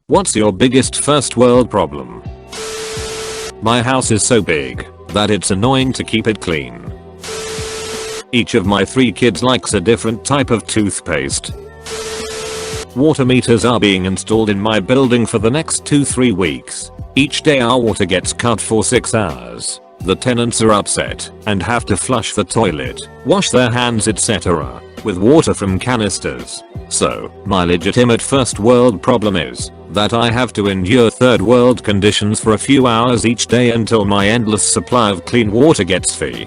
What's your biggest first world problem? My house is so big that it's annoying to keep it clean. Each of my 3 kids likes a different type of toothpaste. Water meters are being installed in my building for the next 2-3 weeks. Each day our water gets cut for 6 hours. The tenants are upset and have to flush the toilet, wash their hands, etc. with water from canisters. So, my legitimate first world problem is that I have to endure third world conditions for a few hours each day until my endless supply of clean water gets free.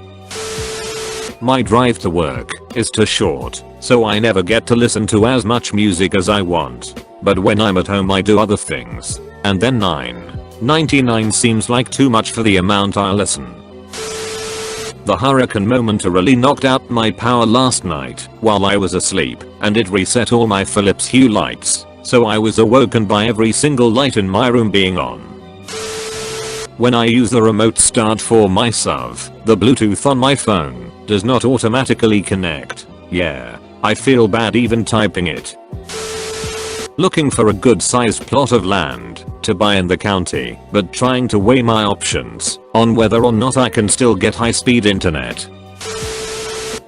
My drive to work is too short, so I never get to listen to as much music as I want. But when I'm at home I do other things. And then 9.99 seems like too much for the amount I listen. The hurricane momentarily knocked out my power last night while I was asleep, and it reset all my Philips Hue lights, so I was awoken by every single light in my room being on. When I use the remote start for my SUV, the Bluetooth on my phone does not automatically connect. Yeah, I feel bad even typing it. Looking for a good sized plot of land to buy in the county, but trying to weigh my options on whether or not I can still get high speed internet.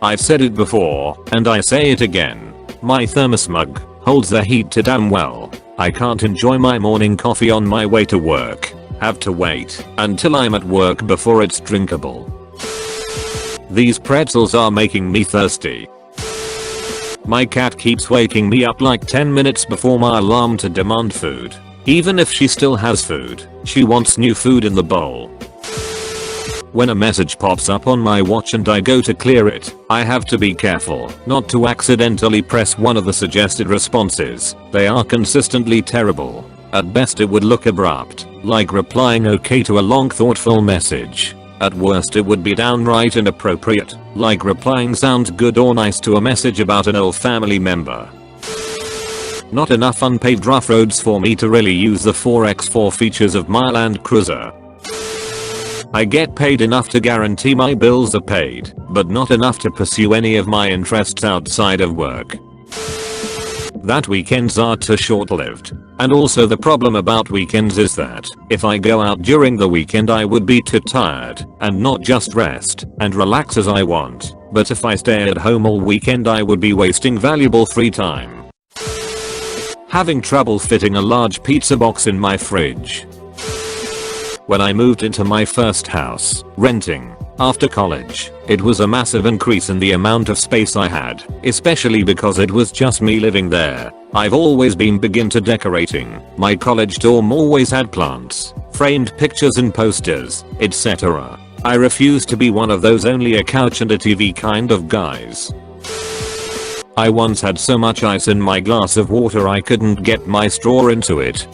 I've said it before, and I say it again. My thermos mug holds the heat too damn well. I can't enjoy my morning coffee on my way to work. Have to wait until I'm at work before it's drinkable. These pretzels are making me thirsty. My cat keeps waking me up like 10 minutes before my alarm to demand food. Even if she still has food, she wants new food in the bowl. When a message pops up on my watch and I go to clear it, I have to be careful not to accidentally press one of the suggested responses. They are consistently terrible. At best it would look abrupt, like replying okay to a long thoughtful message. At worst it would be downright inappropriate, like replying sounds good or nice to a message about an old family member. Not enough unpaved rough roads for me to really use the 4x4 features of my Land Cruiser. I get paid enough to guarantee my bills are paid, but not enough to pursue any of my interests outside of work. That weekends are too short-lived. And also the problem about weekends is that if I go out during the weekend I would be too tired and not just rest and relax as I want. But if I stay at home all weekend I would be wasting valuable free time. Having trouble fitting a large pizza box in my fridge. When I moved into my first house, renting, after college, it was a massive increase in the amount of space I had, especially because it was just me living there. I've always been big into decorating. My college dorm always had plants, framed pictures and posters, etc. I refuse to be one of those only a couch and a TV kind of guys. I once had so much ice in my glass of water I couldn't get my straw into it.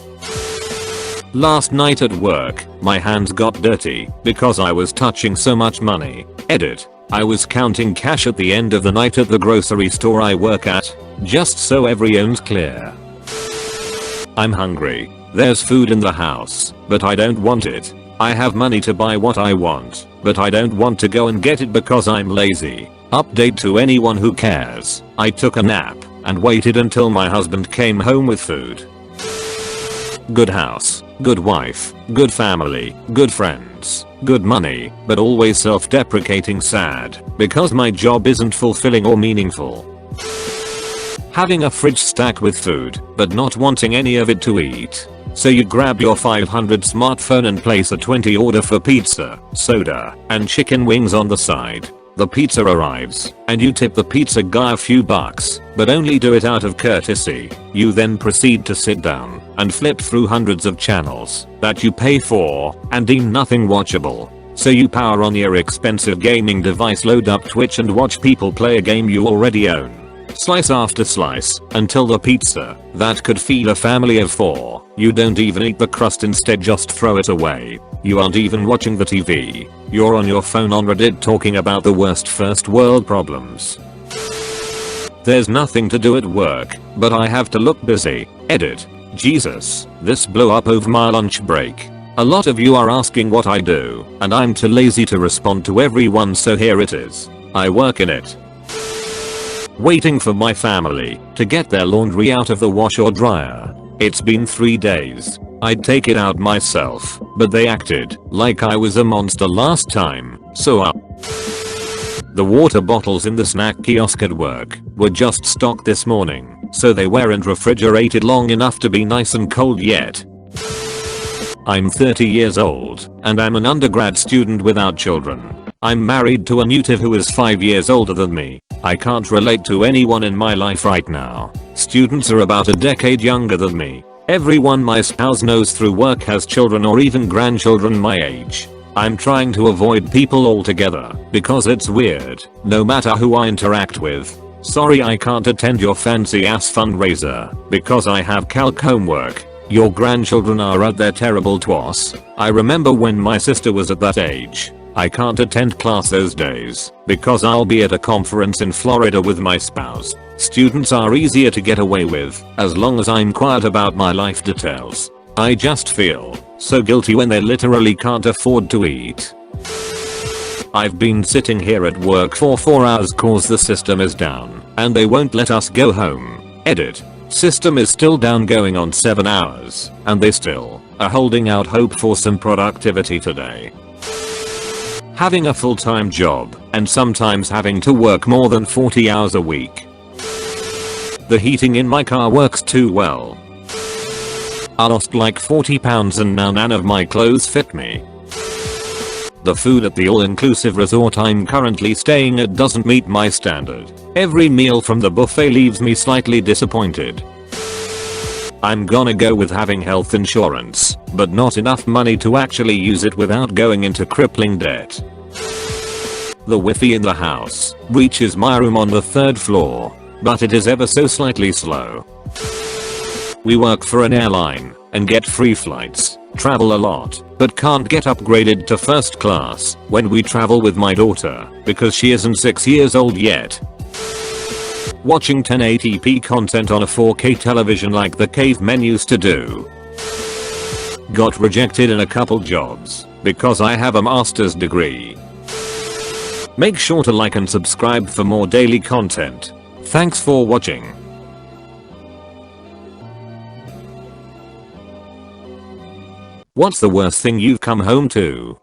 Last night at work, my hands got dirty because I was touching so much money. Edit. I was counting cash at the end of the night at the grocery store I work at, just so everyone's clear. I'm hungry. There's food in the house, but I don't want it. I have money to buy what I want, but I don't want to go and get it because I'm lazy. Update to anyone who cares. I took a nap and waited until my husband came home with food. Good house, good wife, good family, good friends, good money, but always self-deprecating sad because my job isn't fulfilling or meaningful. Having a fridge stacked with food, but not wanting any of it to eat. So you grab your 500 smartphone and place a 20 order for pizza, soda, and chicken wings on the side. The pizza arrives, and you tip the pizza guy a few bucks, but only do it out of courtesy. You then proceed to sit down and flip through hundreds of channels that you pay for and deem nothing watchable. So you power on your expensive gaming device, load up Twitch and watch people play a game you already own. Slice after slice until the pizza that could feed a family of 4. You don't even eat the crust, instead just throw it away. You aren't even watching the TV. You're on your phone on Reddit talking about the worst first world problems. There's nothing to do at work, but I have to look busy. Edit. Jesus, this blew up over my lunch break. A lot of you are asking what I do, and I'm too lazy to respond to everyone, so here it is. I work in it. Waiting for my family to get their laundry out of the wash or dryer. It's been 3 days. I'd take it out myself, but they acted like I was a monster last time, so the water bottles in the snack kiosk at work were just stocked this morning, so they weren't refrigerated long enough to be nice and cold yet. I'm 30 years old, and I'm an undergrad student without children. I'm married to a native who is 5 years older than me. I can't relate to anyone in my life right now. Students are about a decade younger than me. Everyone my spouse knows through work has children or even grandchildren my age. I'm trying to avoid people altogether because it's weird, no matter who I interact with. Sorry I can't attend your fancy ass fundraiser because I have calc homework. Your grandchildren are out there terrible twas. I remember when my sister was at that age. I can't attend class those days because I'll be at a conference in Florida with my spouse. Students are easier to get away with as long as I'm quiet about my life details. I just feel so guilty when they literally can't afford to eat. I've been sitting here at work for 4 hours cause the system is down and they won't let us go home. Edit. System is still down going on 7 hours and they still are holding out hope for some productivity today. Having a full-time job and sometimes having to work more than 40 hours a week. The heating in my car works too well. I lost like 40 pounds and now none of my clothes fit me. The food at the all-inclusive resort I'm currently staying at doesn't meet my standard. Every meal from the buffet leaves me slightly disappointed. I'm gonna go with having health insurance, but not enough money to actually use it without going into crippling debt. The Wi-Fi in the house reaches my room on the 3rd floor, but it is ever so slightly slow. We work for an airline and get free flights, travel a lot, but can't get upgraded to first class when we travel with my daughter because she isn't 6 years old yet. Watching 1080p content on a 4K television like the cavemen used to do. Got rejected in a couple jobs because I have a master's degree. Make sure to like and subscribe for more daily content. Thanks for watching. What's the worst thing you've come home to?